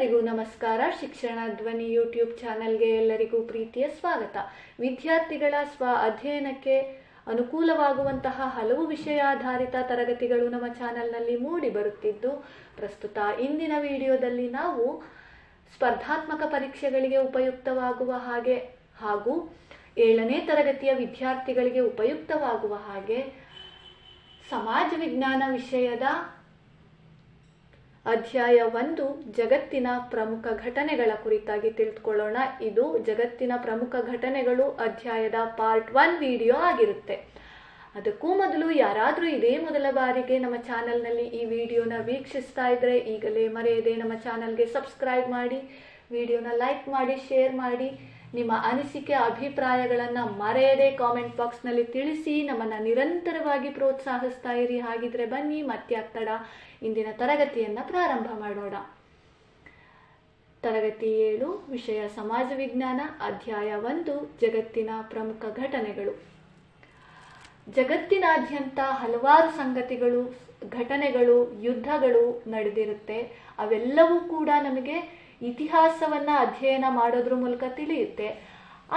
ಎಲ್ಲರಿಗೂ ನಮಸ್ಕಾರ. ಶಿಕ್ಷಣ ಧ್ವನಿ ಯೂಟ್ಯೂಬ್ ಚಾನೆಲ್ಗೆ ಎಲ್ಲರಿಗೂ ಪ್ರೀತಿಯ ಸ್ವಾಗತ. ವಿದ್ಯಾರ್ಥಿಗಳ ಸ್ವ ಅಧ್ಯಯನಕ್ಕೆ ಅನುಕೂಲವಾಗುವಂತಹ ಹಲವು ವಿಷಯಾಧಾರಿತ ತರಗತಿಗಳು ನಮ್ಮ ಚಾನೆಲ್ನಲ್ಲಿ ಮೂಡಿ ಬರುತ್ತಿದ್ದು, ಪ್ರಸ್ತುತ ಇಂದಿನ ವಿಡಿಯೋದಲ್ಲಿ ನಾವು ಸ್ಪರ್ಧಾತ್ಮಕ ಪರೀಕ್ಷೆಗಳಿಗೆ ಉಪಯುಕ್ತವಾಗುವ ಹಾಗೆ ಹಾಗೂ 7ನೇ ತರಗತಿಯ ವಿದ್ಯಾರ್ಥಿಗಳಿಗೆ ಉಪಯುಕ್ತವಾಗುವ ಹಾಗೆ ಸಮಾಜ ವಿಜ್ಞಾನ ವಿಷಯದ ಅಧ್ಯಾಯ 1 ಜಗತ್ತಿನ ಪ್ರಮುಖ ಘಟನೆಗಳ ಕುರಿತಾಗಿ ತಿಳಿದುಕೊಳ್ಳೋಣ. ಇದು ಜಗತ್ತಿನ ಪ್ರಮುಖ ಘಟನೆಗಳು ಅಧ್ಯಾಯದ ಪಾರ್ಟ್ 1 ವಿಡಿಯೋ ಆಗಿರುತ್ತೆ. ಅದಕ್ಕೂ ಮೊದಲು ಯಾರಾದರೂ ಇದೇ ಮೊದಲ ಬಾರಿಗೆ ನಮ್ಮ ಚಾನೆಲ್ನಲ್ಲಿ ಈ ವಿಡಿಯೋನ ವೀಕ್ಷಿಸ್ತಾ ಇದ್ರೆ ಈಗಲೇ ಮರೆಯದೆ ನಮ್ಮ ಚಾನೆಲ್ಗೆ ಸಬ್ಸ್ಕ್ರೈಬ್ ಮಾಡಿ, ವಿಡಿಯೋನ ಲೈಕ್ ಮಾಡಿ, ಶೇರ್ ಮಾಡಿ, ನಿಮ್ಮ ಅನಿಸಿಕೆ ಅಭಿಪ್ರಾಯಗಳನ್ನು ಮರೆಯದೆ ಕಾಮೆಂಟ್ ಬಾಕ್ಸ್ನಲ್ಲಿ ತಿಳಿಸಿ ನಮ್ಮನ್ನು ನಿರಂತರವಾಗಿ ಪ್ರೋತ್ಸಾಹಿಸ್ತಾ ಇರಿ. ಹಾಗಿದ್ರೆ ಬನ್ನಿ ಮತ್ಯಾತ್ತಡ ಇಂದಿನ ತರಗತಿಯನ್ನು ಪ್ರಾರಂಭ ಮಾಡೋಣ. ತರಗತಿ 7 ವಿಷಯ ಸಮಾಜ ವಿಜ್ಞಾನ ಅಧ್ಯಾಯ 1 ಜಗತ್ತಿನ ಪ್ರಮುಖ ಘಟನೆಗಳು. ಜಗತ್ತಿನಾದ್ಯಂತ ಹಲವಾರು ಸಂಗತಿಗಳು, ಘಟನೆಗಳು, ಯುದ್ಧಗಳು ನಡೆದಿರುತ್ತೆ. ಅವೆಲ್ಲವೂ ಕೂಡ ನಮಗೆ ಇತಿಹಾಸವನ್ನು ಅಧ್ಯಯನ ಮಾಡೋದ್ರ ಮೂಲಕ ತಿಳಿಯುತ್ತೆ.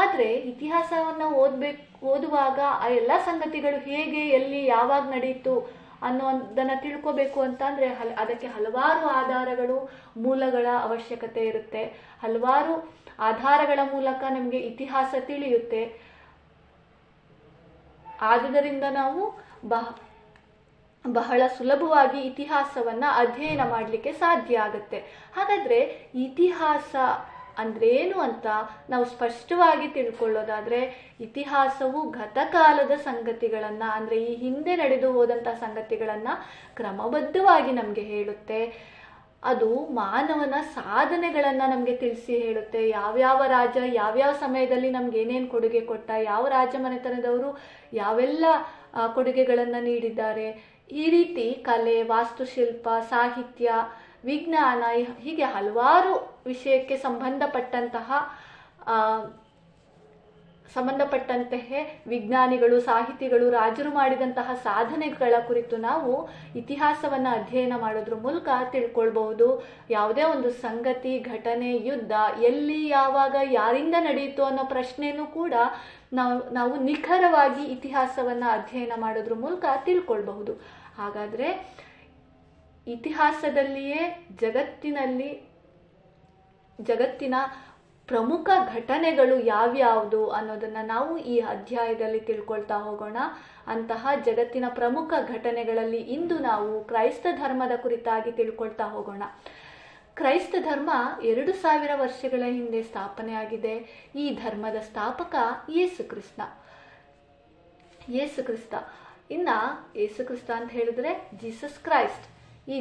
ಆದರೆ ಇತಿಹಾಸವನ್ನು ಓದುವಾಗ ಆ ಎಲ್ಲ ಸಂಗತಿಗಳು ಹೇಗೆ, ಎಲ್ಲಿ, ಯಾವಾಗ ನಡೆಯಿತು ಅನ್ನೋದನ್ನು ತಿಳ್ಕೋಬೇಕು ಅಂತಂದರೆ ಅದಕ್ಕೆ ಹಲವಾರು ಆಧಾರಗಳು, ಮೂಲಗಳ ಅವಶ್ಯಕತೆ ಇರುತ್ತೆ. ಹಲವಾರು ಆಧಾರಗಳ ಮೂಲಕ ನಮಗೆ ಇತಿಹಾಸ ತಿಳಿಯುತ್ತೆ. ಆದುದರಿಂದ ನಾವು ಬಹಳ ಸುಲಭವಾಗಿ ಇತಿಹಾಸವನ್ನು ಅಧ್ಯಯನ ಮಾಡಲಿಕ್ಕೆ ಸಾಧ್ಯ ಆಗುತ್ತೆ. ಹಾಗಾದರೆ ಇತಿಹಾಸ ಅಂದ್ರೇನು ಅಂತ ನಾವು ಸ್ಪಷ್ಟವಾಗಿ ತಿಳ್ಕೊಳ್ಳೋದಾದರೆ, ಇತಿಹಾಸವು ಗತಕಾಲದ ಸಂಗತಿಗಳನ್ನು, ಅಂದರೆ ಈ ಹಿಂದೆ ನಡೆದು ಹೋದಂಥ ಸಂಗತಿಗಳನ್ನು ಕ್ರಮಬದ್ಧವಾಗಿ ನಮಗೆ ಹೇಳುತ್ತೆ. ಅದು ಮಾನವನ ಸಾಧನೆಗಳನ್ನು ನಮಗೆ ತಿಳಿಸಿ ಹೇಳುತ್ತೆ. ಯಾವ್ಯಾವ ರಾಜ ಯಾವ್ಯಾವ ಸಮಯದಲ್ಲಿ ನಮ್ಗೆ ಏನೇನು ಕೊಡುಗೆ ಕೊಟ್ಟ, ಯಾವ ರಾಜಮನೆತನದವರು ಯಾವೆಲ್ಲ ಕೊಡುಗೆಗಳನ್ನು ನೀಡಿದ್ದಾರೆ, ಈ ರೀತಿ ಕಲೆ, ವಾಸ್ತುಶಿಲ್ಪ, ಸಾಹಿತ್ಯ, ವಿಜ್ಞಾನ, ಹೀಗೆ ಹಲವಾರು ವಿಷಯಕ್ಕೆ ಸಂಬಂಧಪಟ್ಟಂತಹ ವಿಜ್ಞಾನಿಗಳು, ಸಾಹಿತಿಗಳು, ರಾಜರು ಮಾಡಿದಂತಹ ಸಾಧನೆಗಳ ಕುರಿತು ನಾವು ಇತಿಹಾಸವನ್ನು ಅಧ್ಯಯನ ಮಾಡೋದ್ರ ಮೂಲಕ ತಿಳ್ಕೊಳ್ಬಹುದು. ಯಾವುದೇ ಒಂದು ಸಂಗತಿ, ಘಟನೆ, ಯುದ್ಧ ಎಲ್ಲಿ, ಯಾವಾಗ, ಯಾರಿಂದ ನಡೆಯಿತು ಅನ್ನೋ ಪ್ರಶ್ನೆನೂ ಕೂಡ ನಾವು ನಿಖರವಾಗಿ ಇತಿಹಾಸವನ್ನು ಅಧ್ಯಯನ ಮಾಡೋದ್ರ ಮೂಲಕ ತಿಳ್ಕೊಳ್ಬಹುದು. ಹಾಗಾದರೆ ಇತಿಹಾಸದಲ್ಲಿಯೇ ಜಗತ್ತಿನ ಪ್ರಮುಖ ಘಟನೆಗಳು ಯಾವ್ಯಾವುದು ಅನ್ನೋದನ್ನು ನಾವು ಈ ಅಧ್ಯಾಯದಲ್ಲಿ ತಿಳ್ಕೊಳ್ತಾ ಹೋಗೋಣ. ಅಂತಹ ಜಗತ್ತಿನ ಪ್ರಮುಖ ಘಟನೆಗಳಲ್ಲಿ ಇಂದು ನಾವು ಕ್ರೈಸ್ತ ಧರ್ಮದ ಕುರಿತಾಗಿ ತಿಳ್ಕೊಳ್ತಾ ಹೋಗೋಣ. ಕ್ರೈಸ್ತ ಧರ್ಮ 2000 ವರ್ಷಗಳ ಹಿಂದೆ ಸ್ಥಾಪನೆಯಾಗಿದೆ. ಈ ಧರ್ಮದ ಸ್ಥಾಪಕ ಯೇಸು ಕ್ರಿಸ್ತ. ಇನ್ನು ಯೇಸು ಕ್ರಿಸ್ತ ಅಂತ ಹೇಳಿದ್ರೆ ಜೀಸಸ್ ಕ್ರೈಸ್ಟ್. ಈ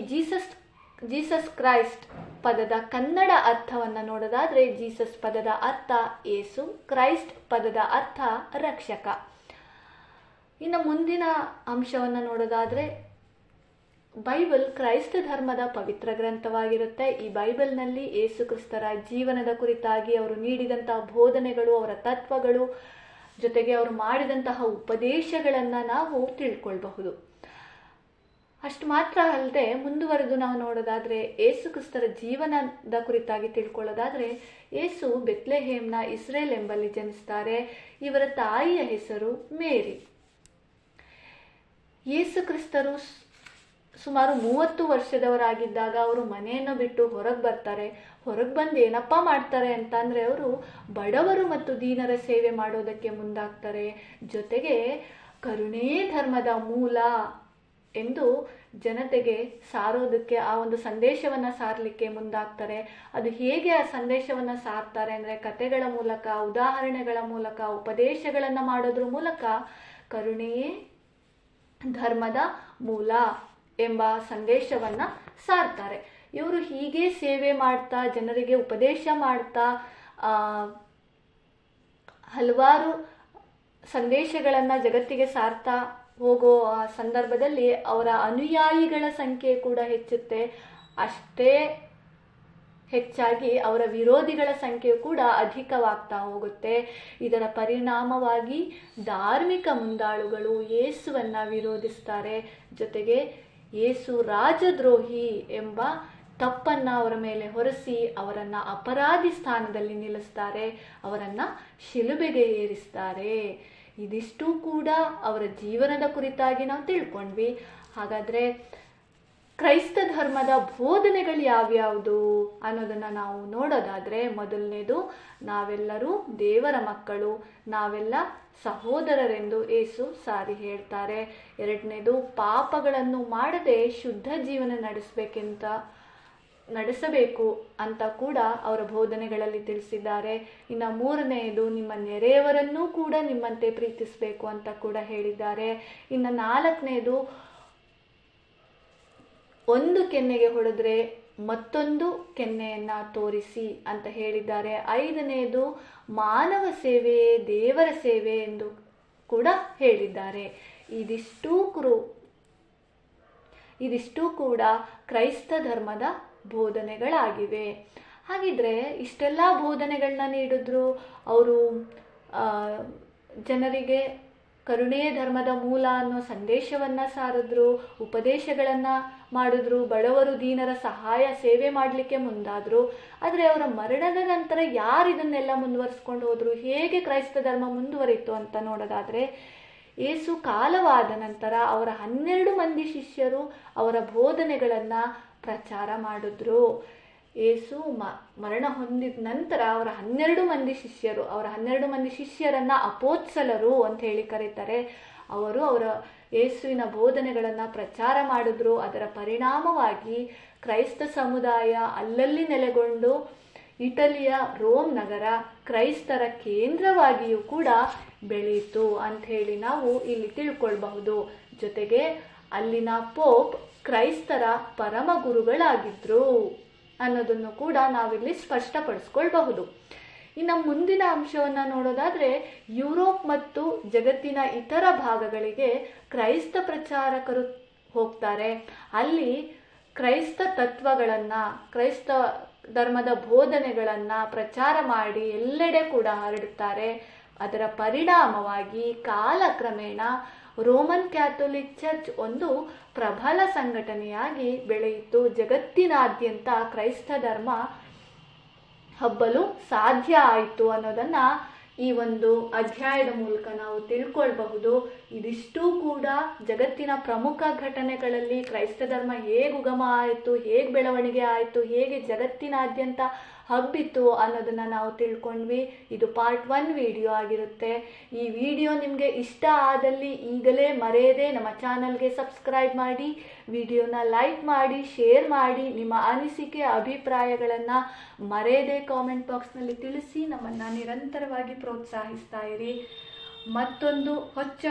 ಜೀಸಸ್ ಕ್ರೈಸ್ಟ್ ಪದದ ಕನ್ನಡ ಅರ್ಥವನ್ನು ನೋಡೋದಾದ್ರೆ, ಜೀಸಸ್ ಪದದ ಅರ್ಥ ಯೇಸು, ಕ್ರೈಸ್ಟ್ ಪದದ ಅರ್ಥ ರಕ್ಷಕ. ಇನ್ನು ಮುಂದಿನ ಅಂಶವನ್ನು ನೋಡೋದಾದ್ರೆ, ಬೈಬಲ್ ಕ್ರೈಸ್ತ ಧರ್ಮದ ಪವಿತ್ರ ಗ್ರಂಥವಾಗಿರುತ್ತೆ. ಈ ಬೈಬಲ್ನಲ್ಲಿ ಯೇಸು ಕ್ರಿಸ್ತರ ಜೀವನದ ಕುರಿತಾಗಿ ಅವರು ನೀಡಿದಂತಹ ಬೋಧನೆಗಳು, ಅವರ ತತ್ವಗಳು, ಜೊತೆಗೆ ಅವರು ಮಾಡಿದಂತಹ ಉಪದೇಶಗಳನ್ನು ನಾವು ತಿಳ್ಕೊಳ್ಬಹುದು. ಅಷ್ಟು ಮಾತ್ರ ಅಲ್ಲದೆ ಮುಂದುವರೆದು ನಾವು ನೋಡೋದಾದರೆ, ಯೇಸು ಕ್ರಿಸ್ತರ ಜೀವನದ ಕುರಿತಾಗಿ ತಿಳ್ಕೊಳ್ಳೋದಾದರೆ, ಯೇಸು ಬೆತ್ಲೆಹೇಮ್ನ ಇಸ್ರೇಲ್ ಎಂಬಲ್ಲಿ ಜನಿಸ್ತಾರೆ. ಇವರ ತಾಯಿಯ ಹೆಸರು ಮೇರಿ. ಯೇಸು ಕ್ರಿಸ್ತರು ಸುಮಾರು 30 ವರ್ಷದವರಾಗಿದ್ದಾಗ ಅವರು ಮನೆಯನ್ನು ಬಿಟ್ಟು ಹೊರಗೆ ಬರ್ತಾರೆ. ಹೊರಗೆ ಬಂದು ಏನಪ್ಪ ಮಾಡ್ತಾರೆ ಅಂತಂದರೆ, ಅವರು ಬಡವರು ಮತ್ತು ದೀನರ ಸೇವೆ ಮಾಡೋದಕ್ಕೆ ಮುಂದಾಗ್ತಾರೆ. ಜೊತೆಗೆ ಕರುಣೇ ಧರ್ಮದ ಮೂಲ ಎಂದು ಜನತೆಗೆ ಸಾರೋದಕ್ಕೆ, ಆ ಒಂದು ಸಂದೇಶವನ್ನು ಸಾರಲಿಕ್ಕೆ ಮುಂದಾಗ್ತಾರೆ. ಅದು ಹೇಗೆ ಆ ಸಂದೇಶವನ್ನು ಸಾರ್ತಾರೆ ಅಂದರೆ, ಕಥೆಗಳ ಮೂಲಕ, ಉದಾಹರಣೆಗಳ ಮೂಲಕ, ಉಪದೇಶಗಳನ್ನು ಮಾಡೋದ್ರ ಮೂಲಕ ಕರುಣೆಯೇ ಧರ್ಮದ ಮೂಲ ಎಂಬ ಸಂದೇಶವನ್ನು ಸಾರ್ತಾರೆ. ಇವರು ಹೀಗೆ ಸೇವೆ ಮಾಡ್ತಾ, ಜನರಿಗೆ ಉಪದೇಶ ಮಾಡ್ತಾ, ಹಲವಾರು ಸಂದೇಶಗಳನ್ನು ಜಗತ್ತಿಗೆ ಸಾರ್ತಾ ಹೋಗೋ ಸಂದರ್ಭದಲ್ಲಿ ಅವರ ಅನುಯಾಯಿಗಳ ಸಂಖ್ಯೆ ಕೂಡ ಹೆಚ್ಚುತ್ತೆ. ಅಷ್ಟೇ ಹೆಚ್ಚಾಗಿ ಅವರ ವಿರೋಧಿಗಳ ಸಂಖ್ಯೆ ಕೂಡ ಅಧಿಕವಾಗ್ತಾ ಹೋಗುತ್ತೆ. ಇದರ ಪರಿಣಾಮವಾಗಿ ಧಾರ್ಮಿಕ ಮುಂದಾಳುಗಳು ಯೇಸುವನ್ನು ವಿರೋಧಿಸ್ತಾರೆ. ಜೊತೆಗೆ ಯೇಸು ರಾಜದ್ರೋಹಿ ಎಂಬ ತಪ್ಪನ್ನು ಅವರ ಮೇಲೆ ಹೊರಿಸಿ ಅವರನ್ನು ಅಪರಾಧಿ ಸ್ಥಾನದಲ್ಲಿ ನಿಲ್ಲಿಸ್ತಾರೆ, ಅವರನ್ನು ಶಿಲುಬೆಗೆ ಏರಿಸ್ತಾರೆ. ಇದಿಷ್ಟು ಕೂಡ ಅವರ ಜೀವನದ ಕುರಿತಾಗಿ ನಾವು ತಿಳ್ಕೊಂಡ್ವಿ. ಹಾಗಾದರೆ ಕ್ರೈಸ್ತ ಧರ್ಮದ ಬೋಧನೆಗಳು ಯಾವ್ಯಾವುದು ಅನ್ನೋದನ್ನು ನಾವು ನೋಡೋದಾದರೆ, ಮೊದಲನೇದು ನಾವೆಲ್ಲರೂ ದೇವರ ಮಕ್ಕಳು, ನಾವೆಲ್ಲ ಸಹೋದರರೆಂದು ಯೇಸು ಸಾರಿ ಹೇಳ್ತಾರೆ. ಎರಡನೇದು ಪಾಪಗಳನ್ನು ಮಾಡದೆ ಶುದ್ಧ ಜೀವನ ನಡೆಸಬೇಕು ಅಂತ ಕೂಡ ಅವರ ಬೋಧನೆಗಳಲ್ಲಿ ತಿಳಿಸಿದ್ದಾರೆ. ಇನ್ನು ಮೂರನೆಯದು ನಿಮ್ಮ ನೆರೆಯವರನ್ನೂ ಕೂಡ ನಿಮ್ಮಂತೆ ಪ್ರೀತಿಸಬೇಕು ಅಂತ ಕೂಡ ಹೇಳಿದ್ದಾರೆ. ಇನ್ನು ನಾಲ್ಕನೇದು ಒಂದು ಕೆನ್ನೆಗೆ ಹೊಡೆದ್ರೆ ಮತ್ತೊಂದು ಕೆನ್ನೆಯನ್ನು ತೋರಿಸಿ ಅಂತ ಹೇಳಿದ್ದಾರೆ. ಐದನೆಯದು ಮಾನವ ಸೇವೆಯೇ ದೇವರ ಸೇವೆ ಎಂದು ಕೂಡ ಹೇಳಿದ್ದಾರೆ. ಇದಿಷ್ಟು ಕೂಡ ಕ್ರೈಸ್ತ ಧರ್ಮದ ಬೋಧನೆಗಳಾಗಿವೆ. ಹಾಗಿದ್ರೆ ಇಷ್ಟೆಲ್ಲ ಬೋಧನೆಗಳನ್ನ ನೀಡಿದ್ರು, ಅವರು ಜನರಿಗೆ ಕರುಣೆಯ ಧರ್ಮದ ಮೂಲ ಅನ್ನೋ ಸಂದೇಶವನ್ನು ಸಾರಿದ್ರು, ಉಪದೇಶಗಳನ್ನು ಮಾಡಿದ್ರು, ಬಡವರು ದೀನರ ಸಹಾಯ ಸೇವೆ ಮಾಡಲಿಕ್ಕೆ ಮುಂದಾದರು. ಆದರೆ ಅವರ ಮರಣದ ನಂತರ ಯಾರು ಇದನ್ನೆಲ್ಲ ಮುಂದುವರಿಸ್ಕೊಂಡು ಹೋದರು, ಹೇಗೆ ಕ್ರೈಸ್ತ ಧರ್ಮ ಮುಂದುವರಿತು ಅಂತ ನೋಡೋದಾದರೆ, ಯೇಸು ಕಾಲವಾದ ನಂತರ ಅವರ 12 ಮಂದಿ ಶಿಷ್ಯರು ಅವರ ಬೋಧನೆಗಳನ್ನು ಪ್ರಚಾರ ಮಾಡಿದ್ರು. ಯೇಸು ಮರಣ ಹೊಂದಿದ ನಂತರ ಅವರ 12 ಮಂದಿ ಶಿಷ್ಯರನ್ನು ಅಪೋಸ್ತಲರು ಅಂತ ಹೇಳಿ ಕರೀತಾರೆ. ಅವರು ಅವರ ಯೇಸುವಿನ ಬೋಧನೆಗಳನ್ನು ಪ್ರಚಾರ ಮಾಡಿದ್ರು. ಅದರ ಪರಿಣಾಮವಾಗಿ ಕ್ರೈಸ್ತ ಸಮುದಾಯ ಅಲ್ಲಲ್ಲಿ ನೆಲೆಗೊಂಡು ಇಟಲಿಯ ರೋಮ್ ನಗರ ಕ್ರೈಸ್ತರ ಕೇಂದ್ರವಾಗಿಯೂ ಕೂಡ ಬೆಳೆಯಿತು ಅಂಥೇಳಿ ನಾವು ಇಲ್ಲಿ ತಿಳ್ಕೊಳ್ಬಹುದು. ಜೊತೆಗೆ ಅಲ್ಲಿನ ಪೋಪ್ ಕ್ರೈಸ್ತರ ಪರಮ ಗುರುಗಳಾಗಿದ್ರು ಅನ್ನೋದನ್ನು ಕೂಡ ನಾವಿಲ್ಲಿ ಸ್ಪಷ್ಟಪಡಿಸ್ಕೊಳ್ಬಹುದು. ಇನ್ನು ಮುಂದಿನ ಅಂಶವನ್ನು ನೋಡೋದಾದರೆ, ಯುರೋಪ್ ಮತ್ತು ಜಗತ್ತಿನ ಇತರ ಭಾಗಗಳಿಗೆ ಕ್ರೈಸ್ತ ಪ್ರಚಾರಕರು ಹೋಗ್ತಾರೆ. ಅಲ್ಲಿ ಕ್ರೈಸ್ತ ತತ್ವಗಳನ್ನು, ಕ್ರೈಸ್ತ ಧರ್ಮದ ಬೋಧನೆಗಳನ್ನು ಪ್ರಚಾರ ಮಾಡಿ ಎಲ್ಲೆಡೆ ಕೂಡ ಹರಡುತ್ತಾರೆ. ಅದರ ಪರಿಣಾಮವಾಗಿ ಕಾಲಕ್ರಮೇಣ ರೋಮನ್ ಕ್ಯಾಥೋಲಿಕ್ ಚರ್ಚ್ ಒಂದು ಪ್ರಬಲ ಸಂಘಟನೆಯಾಗಿ ಬೆಳೆಯಿತು. ಜಗತ್ತಿನಾದ್ಯಂತ ಕ್ರೈಸ್ತ ಧರ್ಮ ಹಬ್ಬಲು ಸಾಧ್ಯ ಆಯಿತು ಅನ್ನೋದನ್ನು ಈ ಒಂದು ಅಧ್ಯಾಯದ ಮೂಲಕ ನಾವು ತಿಳ್ಕೊಳ್ಬಹುದು. ಇದಿಷ್ಟೂ ಕೂಡ ಜಗತ್ತಿನ ಪ್ರಮುಖ ಘಟನೆಗಳಲ್ಲಿ ಕ್ರೈಸ್ತ ಧರ್ಮ ಹೇಗೆ ಉಗಮ ಆಯಿತು, ಹೇಗೆ ಬೆಳವಣಿಗೆ ಆಯಿತು, ಹೇಗೆ ಜಗತ್ತಿನಾದ್ಯಂತ ಹಬ್ಬಿತು ಅನ್ನೋದನ್ನು ನಾವು ತಿಳ್ಕೊಂಡ್ವಿ. ಇದು ಪಾರ್ಟ್ 1 ವಿಡಿಯೋ ಆಗಿರುತ್ತೆ. ಈ ವಿಡಿಯೋ ನಿಮಗೆ ಇಷ್ಟ ಆದಲ್ಲಿ ಈಗಲೇ ಮರೆಯದೆ ನಮ್ಮ ಚಾನಲ್ಗೆ ಸಬ್ಸ್ಕ್ರೈಬ್ ಮಾಡಿ, ವಿಡಿಯೋನ ಲೈಕ್ ಮಾಡಿ, ಶೇರ್ ಮಾಡಿ, ನಿಮ್ಮ ಅನಿಸಿಕೆ ಅಭಿಪ್ರಾಯಗಳನ್ನು ಮರೆಯದೆ ಕಾಮೆಂಟ್ ಬಾಕ್ಸ್ನಲ್ಲಿ ತಿಳಿಸಿ ನಮ್ಮನ್ನು ನಿರಂತರವಾಗಿ ಪ್ರೋತ್ಸಾಹಿಸ್ತಾ ಇರಿ. ಮತ್ತೊಂದು ಹೊಚ್ಚ